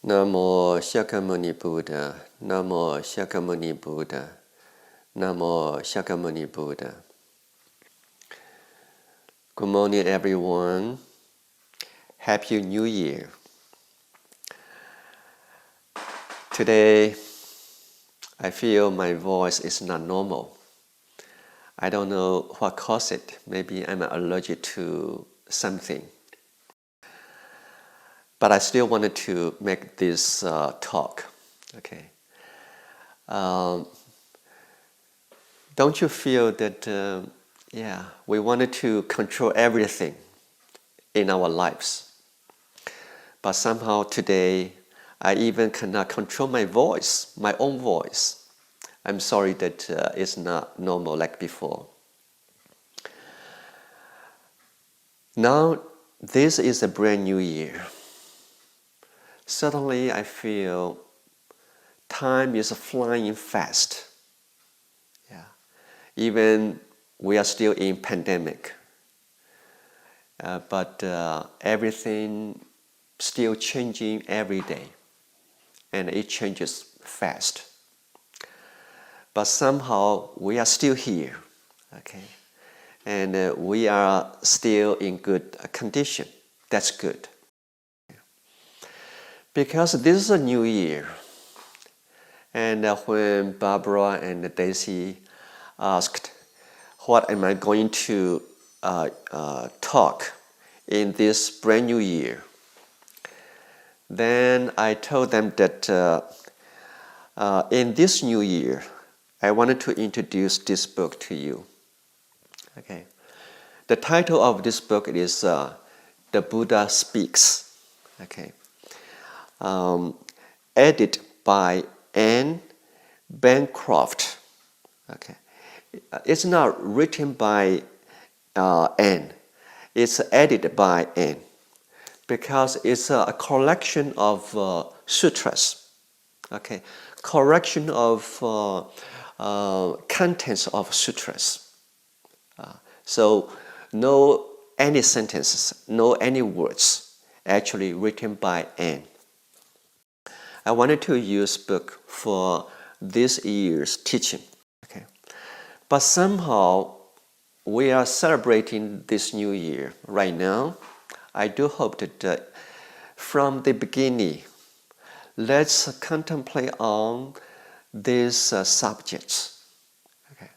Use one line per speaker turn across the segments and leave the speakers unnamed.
Namo Shakyamuni Buddha, Namo Shakyamuni Buddha, Namo Shakyamuni Buddha. Good morning, everyone. Happy New Year. Today, I feel my voice is not normal. I don't know what caused it. Maybe I'm allergic to something. But I still wanted to make this talk. Okay. Don't you feel that, we wanted to control everything in our lives? But somehow today, I even cannot control my voice, my own voice. I'm sorry that it's not normal like before. Now, this is a brand new year. Suddenly, I feel time is flying fast. Even we are still in pandemic, but everything still changing every day, and it changes fast. But somehow we are still here, okay, and we are still in good condition. That's good. Because this is a new year, and when Barbara and Daisy asked, what am I going to talk in this brand new year? Then I told them that in this new year, I wanted to introduce this book to you. Okay. The title of this book is The Buddha Speaks. Okay. Edited by Anne Bancroft. Okay. It's not written by Anne. It's edited by Anne because it's a collection of sutras. Okay, collection of contents of sutras. So no any sentences, no any words actually written by Anne. I wanted to use book for this year's teaching. Okay. But somehow we are celebrating this new year right now. I do hope that from the beginning, let's contemplate on these subjects. Okay.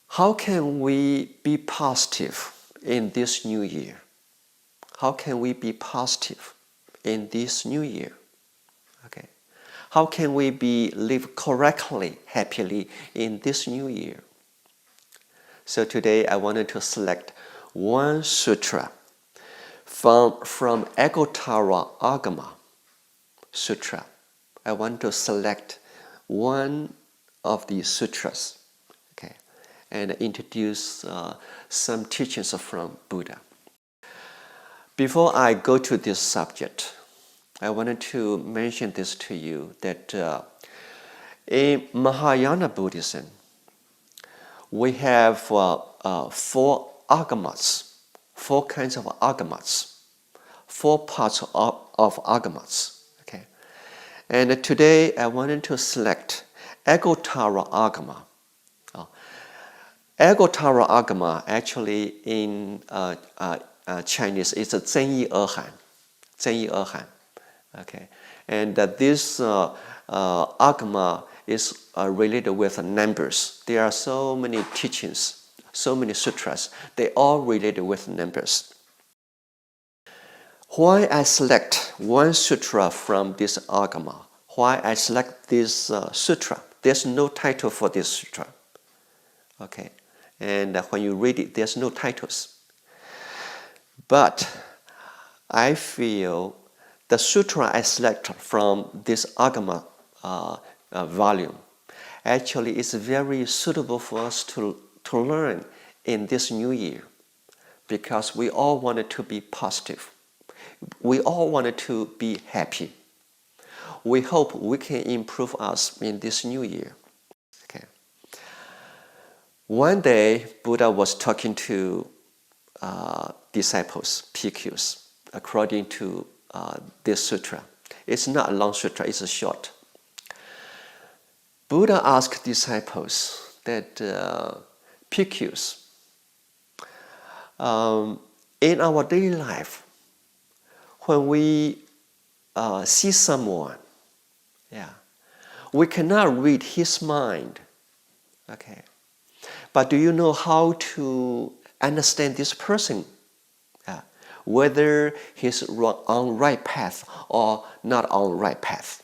How can we be positive in this new year? How can we be positive in this new year? Okay. How can we live correctly, happily in this new year? So today I wanted to select one sutra from Ekottara Agama Sutra. I want to select one of these sutras, okay, and introduce some teachings from Buddha. Before I go to this subject, I wanted to mention this to you that in Mahayana Buddhism, we have four agamas, four kinds of agamas, four parts of agamas. Okay, and today I wanted to select Ekottara Agama. Ekottara Agama actually in Chinese is a Zhenyi Erhan. Zhenyi Erhan. Okay, and this agama is related with numbers. There are so many teachings, so many sutras. They all related with numbers. Why I select one sutra from this agama? Why I select this sutra? There's no title for this sutra. Okay, and when you read it, there's no titles. But I feel the sutra I select from this agama volume actually is very suitable for us to learn in this new year, because we all wanted to be positive. We all wanted to be happy. We hope we can improve us in this new year. Okay. One day, Buddha was talking to disciples, PQs, according to this sutra. It's not a long sutra, it's a short. Buddha asked disciples that PQs, in our daily life, when we see someone, we cannot read his mind. Okay, but do you know how to understand this person? Whether he's on right path or not on right path?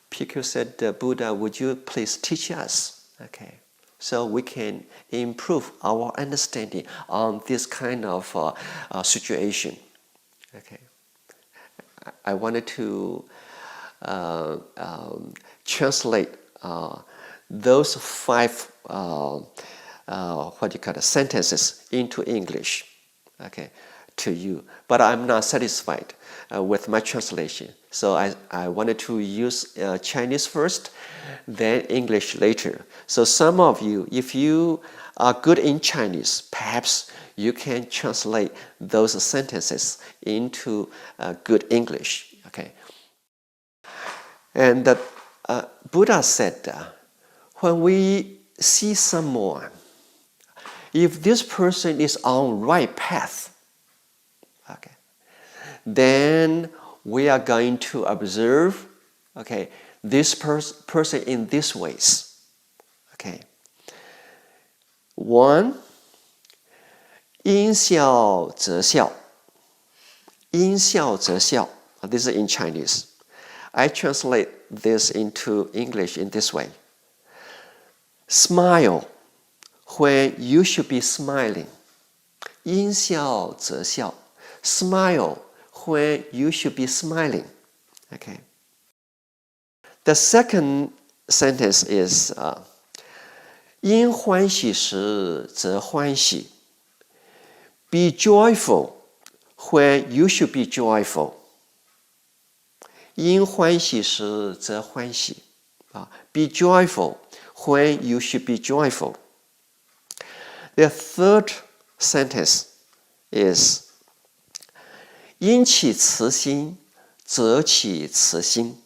PQ said, Buddha, would you please teach us? Okay, so we can improve our understanding on this kind of situation. Okay, I wanted to translate those 5 sentences into English, okay, to you. But I'm not satisfied with my translation, so I wanted to use Chinese first, then English later. So some of you, if you are good in Chinese, perhaps you can translate those sentences into good English. Okay. And Buddha said, when we see someone, if this person is on right path, okay, then we are going to observe, okay, this person in these ways. Okay. 1. 因笑则笑，因笑则笑. This is in Chinese. I translate this into English in this way. Smile when you should be smiling. 因笑则笑. Smile when you should be smiling. Okay. The second sentence is 因欢喜时则欢喜. Be joyful when you should be joyful. 因欢喜时则欢喜. Be joyful when you should be joyful. The third sentence is 因起慈心则起慈心.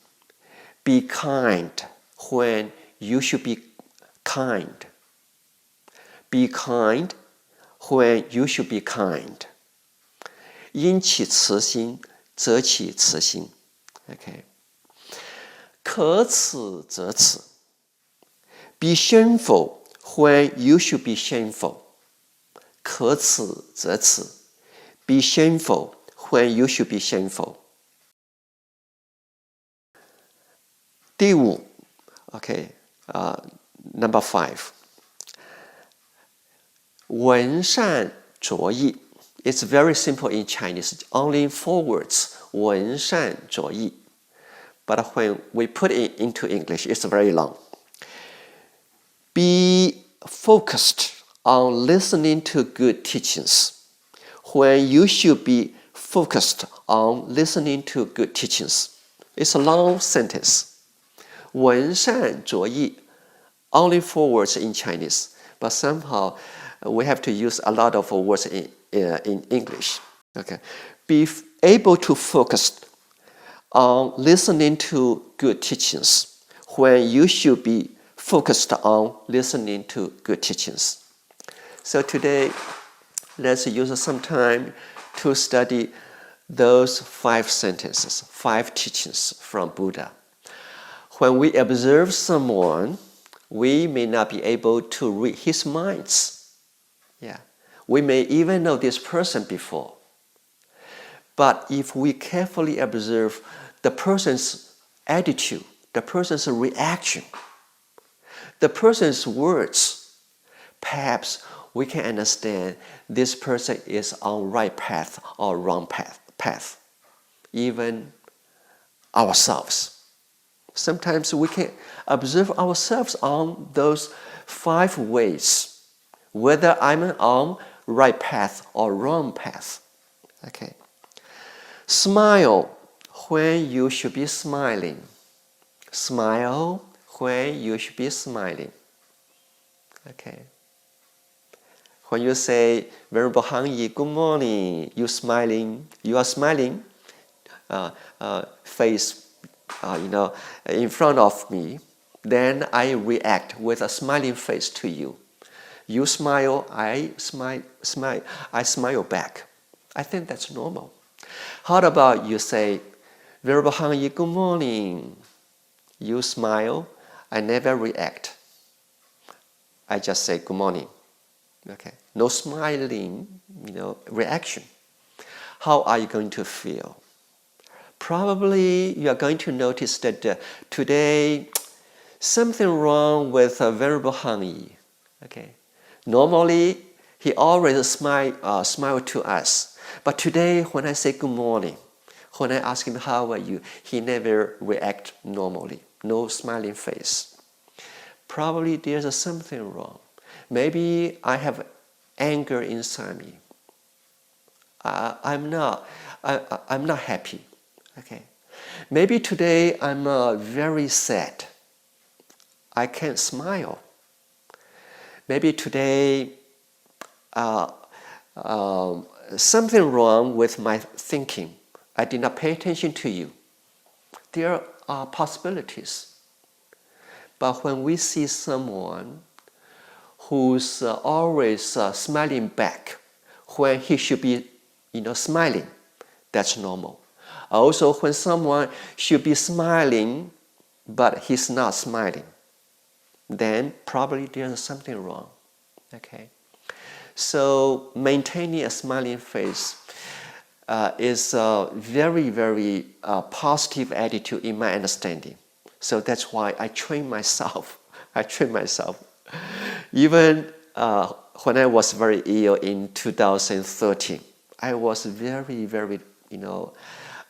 Be kind when you should be kind. Be kind when you should be kind. 因起慈心则起慈心. Okay. 可耻则耻. Be shameful when you should be shameful. 可耻则耻. Be shameful when you should be shameful. 第5, okay, number 5. 闻善着意. It's very simple in Chinese, only 4 words. 闻善着意. But when we put it into English, it's very long. Be focused on listening to good teachings when you should be focused on listening to good teachings. It's a long sentence. 闻善着意. Only 4 words in Chinese, but somehow we have to use a lot of words in English. Okay. Be able to focus on listening to good teachings when you should be focused on listening to good teachings. So today, let's use some time to study those 5 sentences, 5 teachings from Buddha. When we observe someone, we may not be able to read his minds. We may even know this person before. But if we carefully observe the person's attitude, the person's reaction, the person's words, perhaps we can understand this person is on right path or wrong path. Even ourselves. Sometimes we can observe ourselves on those 5 ways, whether I'm on right path or wrong path. Okay. Smile when you should be smiling. Smile when you should be smiling. Okay. When you say, Venerable Hangyi, good morning, you are smiling. face, in front of me, then I react with a smiling face to you. You smile, I smile back. I think that's normal. How about you say, Venerable Hangyi, good morning. You smile, I never react. I just say good morning. Okay, no smiling, reaction. How are you going to feel? Probably you are going to notice that today something wrong with Venerable Hangyi. Okay, normally he always smile to us, but today when I say good morning, when I ask him how are you, he never react normally. No smiling face. Probably there's something wrong. Maybe I have anger inside me. I'm not happy. Okay. Maybe today I'm very sad. I can't smile. Maybe today something wrong with my thinking. I did not pay attention to you. There are possibilities. But when we see someone who's always smiling back when he should be, smiling, that's normal. Also, when someone should be smiling, but he's not smiling, then probably there's something wrong. Okay, so maintaining a smiling face is a very, very positive attitude in my understanding. So that's why I train myself. Even when I was very ill in 2013, I was very, very,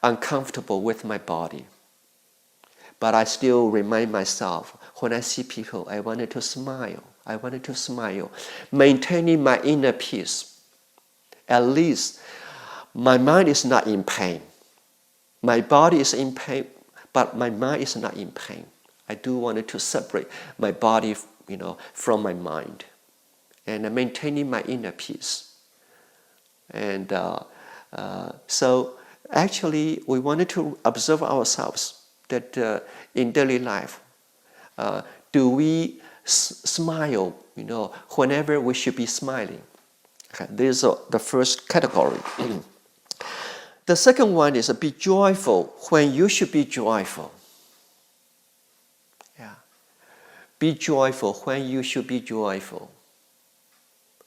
uncomfortable with my body. But I still remind myself, when I see people, I wanted to smile. Maintaining my inner peace. At least my mind is not in pain. My body is in pain, but my mind is not in pain. I do want to separate my body, from my mind, and maintaining my inner peace. And so, actually, we wanted to observe ourselves that in daily life, do we smile? Whenever we should be smiling. Okay, this is the first category. The second one is be joyful when you should be joyful. Yeah. Be joyful when you should be joyful.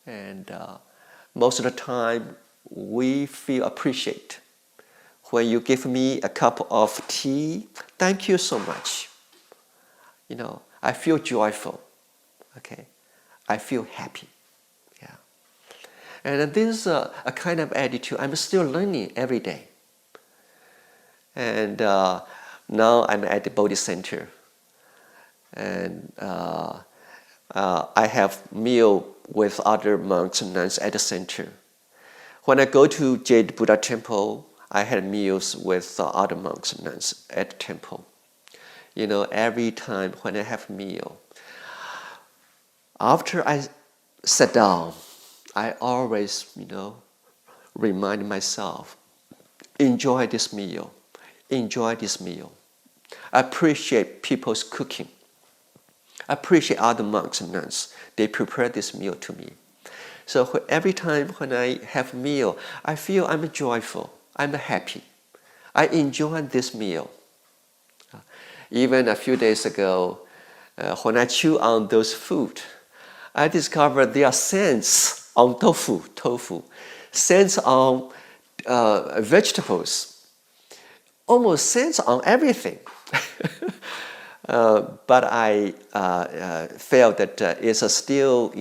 And most of the time, we feel appreciated. When you give me a cup of tea, thank you so much. I feel joyful. Okay. I feel happy. Yeah. And this is a kind of attitude I'm still learning every day. And now I'm at the Bodhi Center. And I have meal with other monks and nuns at the center. When I go to Jade Buddha Temple, I had meals with other monks and nuns at the temple. Every time when I have meal, after I sit down, I always, remind myself, enjoy this meal. Appreciate people's cooking. Appreciate other monks and nuns. They prepare this meal to me. So every time when I have meal, I feel I'm joyful. I'm happy. I enjoy this meal. Even a few days ago, when I chew on those food, I discovered there are scents on tofu, scents on vegetables, almost scents on everything. But I felt that it's still,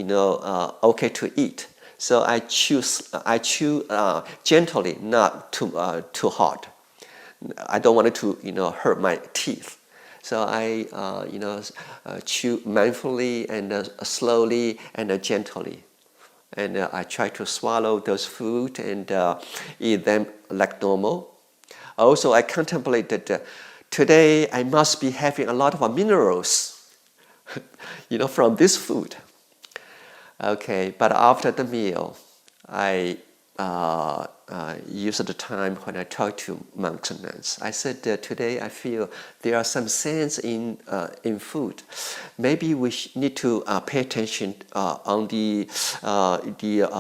okay to eat. So I chew gently, not too hard. I don't want it to, hurt my teeth. So I, chew mindfully and slowly and gently. And I try to swallow those food and eat them like normal. Also, I contemplate that today I must be having a lot of minerals, from this food. Okay, but after the meal, I use the time when I talk to monks and nuns. I said today I feel there are some sense in food. Maybe we need to pay attention on the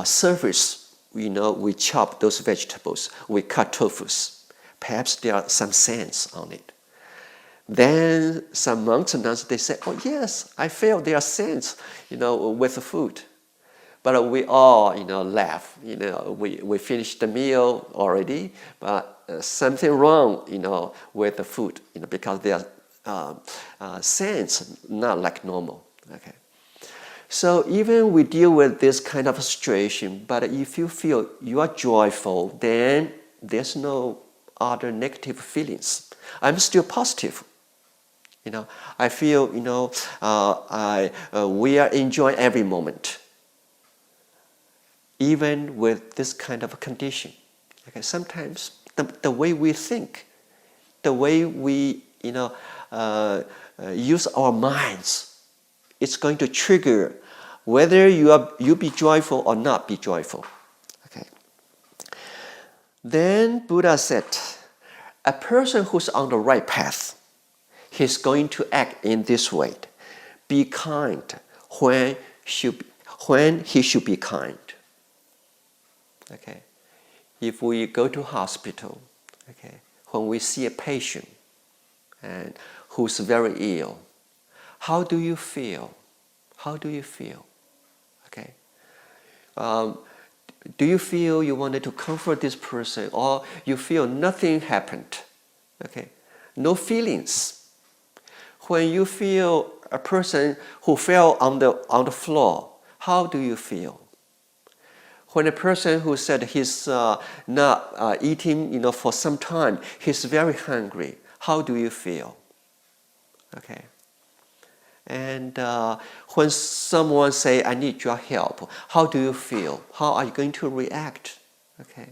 surface. We chop those vegetables, we cut tofus. Perhaps there are some sense on it. Then some monks and nuns, they say, oh yes, I feel there are sense, with the food. But we all, laugh. We finished the meal already, but something wrong, with the food, because their sense not like normal. Okay. So even we deal with this kind of situation, but if you feel you are joyful, then there's no other negative feelings. I'm still positive. I feel, we are enjoying every moment, even with this kind of condition. Okay, sometimes the way we think, the way we, use our minds, it's going to trigger whether you be joyful or not be joyful. Okay. Then Buddha said, a person who's on the right path, he's going to act in this way. Be kind when he should be kind. Okay. If we go to hospital, okay, when we see a patient and who's very ill, how do you feel? How do you feel? Okay. Do you feel you wanted to comfort this person, or you feel nothing happened? Okay. No feelings. When you feel a person who fell on the floor, how do you feel? When a person who said he's not eating, for some time, he's very hungry, how do you feel? Okay. And when someone say, I need your help, how do you feel? How are you going to react? Okay.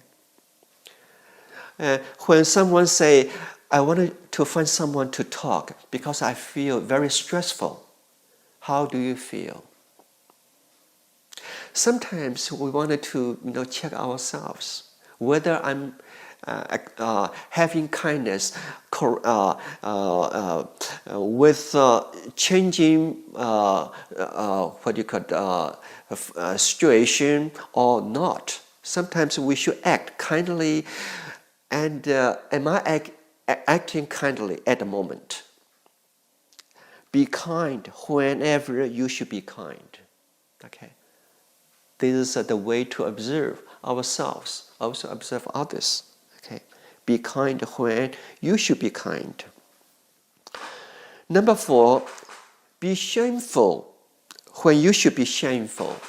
When someone say, I wanted to find someone to talk because I feel very stressful, how do you feel? Sometimes we wanted to, check ourselves whether I'm having kindness with changing situation or not. Sometimes we should act kindly, and am I acting kindly at the moment? Be kind whenever you should be kind. Okay. This is the way to observe ourselves, also observe others. Okay. Be kind when you should be kind. Number 4, be shameful when you should be shameful.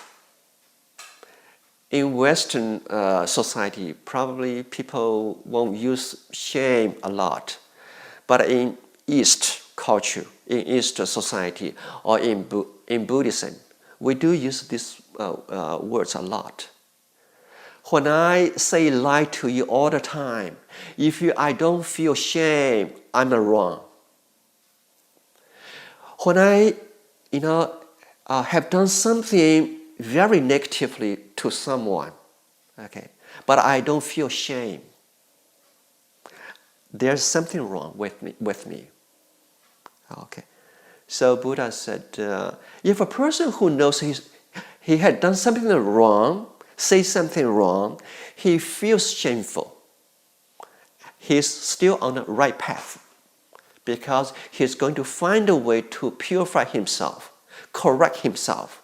In Western society, probably people won't use shame a lot. But in East culture, in East society, or in Buddhism, we do use these words a lot. When I say lie to you all the time, I don't feel shame, I'm wrong. When I, have done something very negatively to someone, okay, but I don't feel shame, there's something wrong with me. Okay. So Buddha said, if a person who knows he had done something wrong, say something wrong, he feels shameful, he's still on the right path, because he's going to find a way to purify himself, correct himself.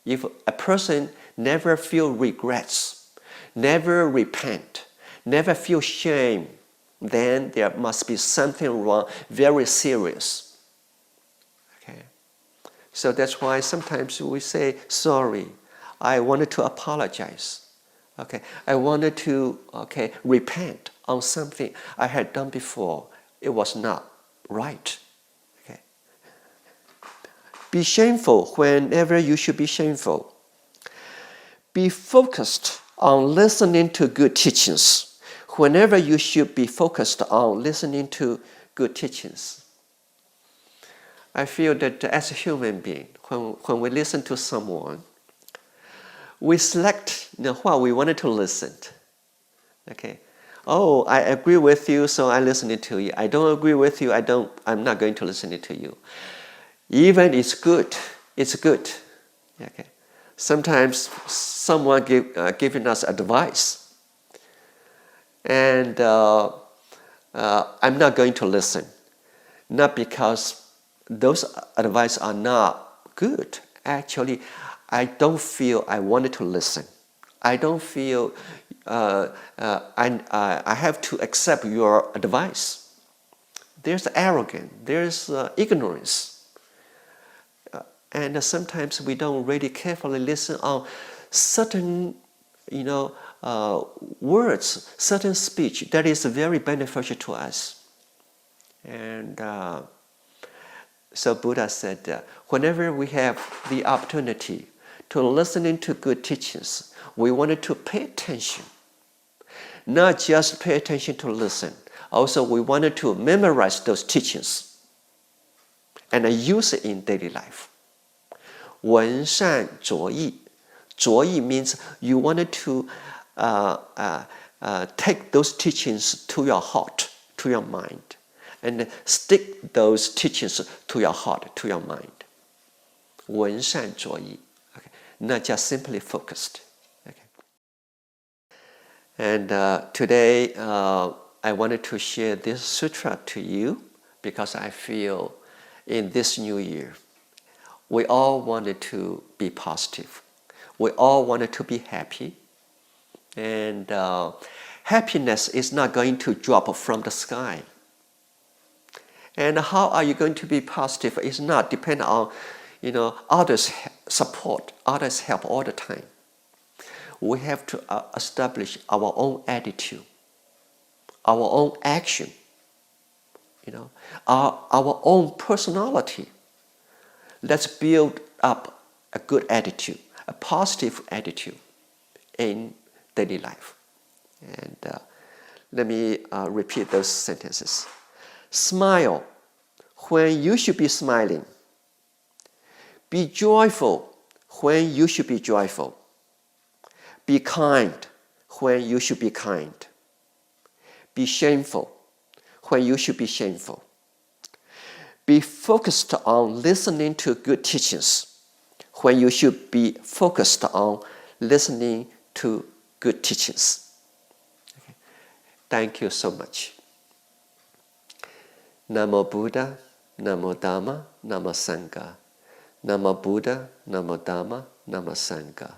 If a person never feel regrets, never repent, never feel shame, then there must be something wrong, very serious. Okay. So that's why sometimes we say, sorry, I wanted to apologize. Okay. I wanted to repent on something I had done before. It was not right. Okay. Be shameful whenever you should be shameful. Be focused on listening to good teachings whenever you should be focused on listening to good teachings. I feel that as a human being, when we listen to someone, we select what we wanted to listen. Okay. Oh, I agree with you, so I listen to you. I don't agree with you, I'm not going to listen to you. Even it's good. Okay. Sometimes someone giving us advice, and I'm not going to listen. Not because those advice are not good. Actually, I don't feel I wanted to listen. I don't feel I have to accept your advice. There's arrogance, there's ignorance. And sometimes we don't really carefully listen on certain, words, certain speech that is very beneficial to us. And so Buddha said, whenever we have the opportunity to listen to good teachings, we wanted to pay attention. Not just pay attention to listen. Also, we wanted to memorize those teachings and use it in daily life. 闻善着意. 着意 means you wanted to take those teachings to your heart, to your mind, and stick those teachings to your heart, to your mind. 闻善着意. Okay. Not just simply focused. Okay. And today I wanted to share this sutra to you because I feel in this new year, we all wanted to be positive. We all wanted to be happy. And happiness is not going to drop from the sky. And how are you going to be positive? It's not dependent on, others' support, others' help all the time. We have to establish our own attitude, our own action, our own personality. Let's build up a good attitude, a positive attitude in daily life. And let me repeat those sentences. Smile when you should be smiling. Be joyful when you should be joyful. Be kind when you should be kind. Be shameful when you should be shameful. Be focused on listening to good teachings when you should be focused on listening to good teachings. Okay. Thank you so much. Namo Buddha, Namo Dhamma, Namo Sangha. Namo Buddha, Namo Dhamma, Namo Sangha.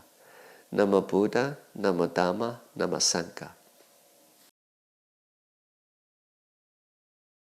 Namo Buddha, Namo Dhamma, Namo Sangha.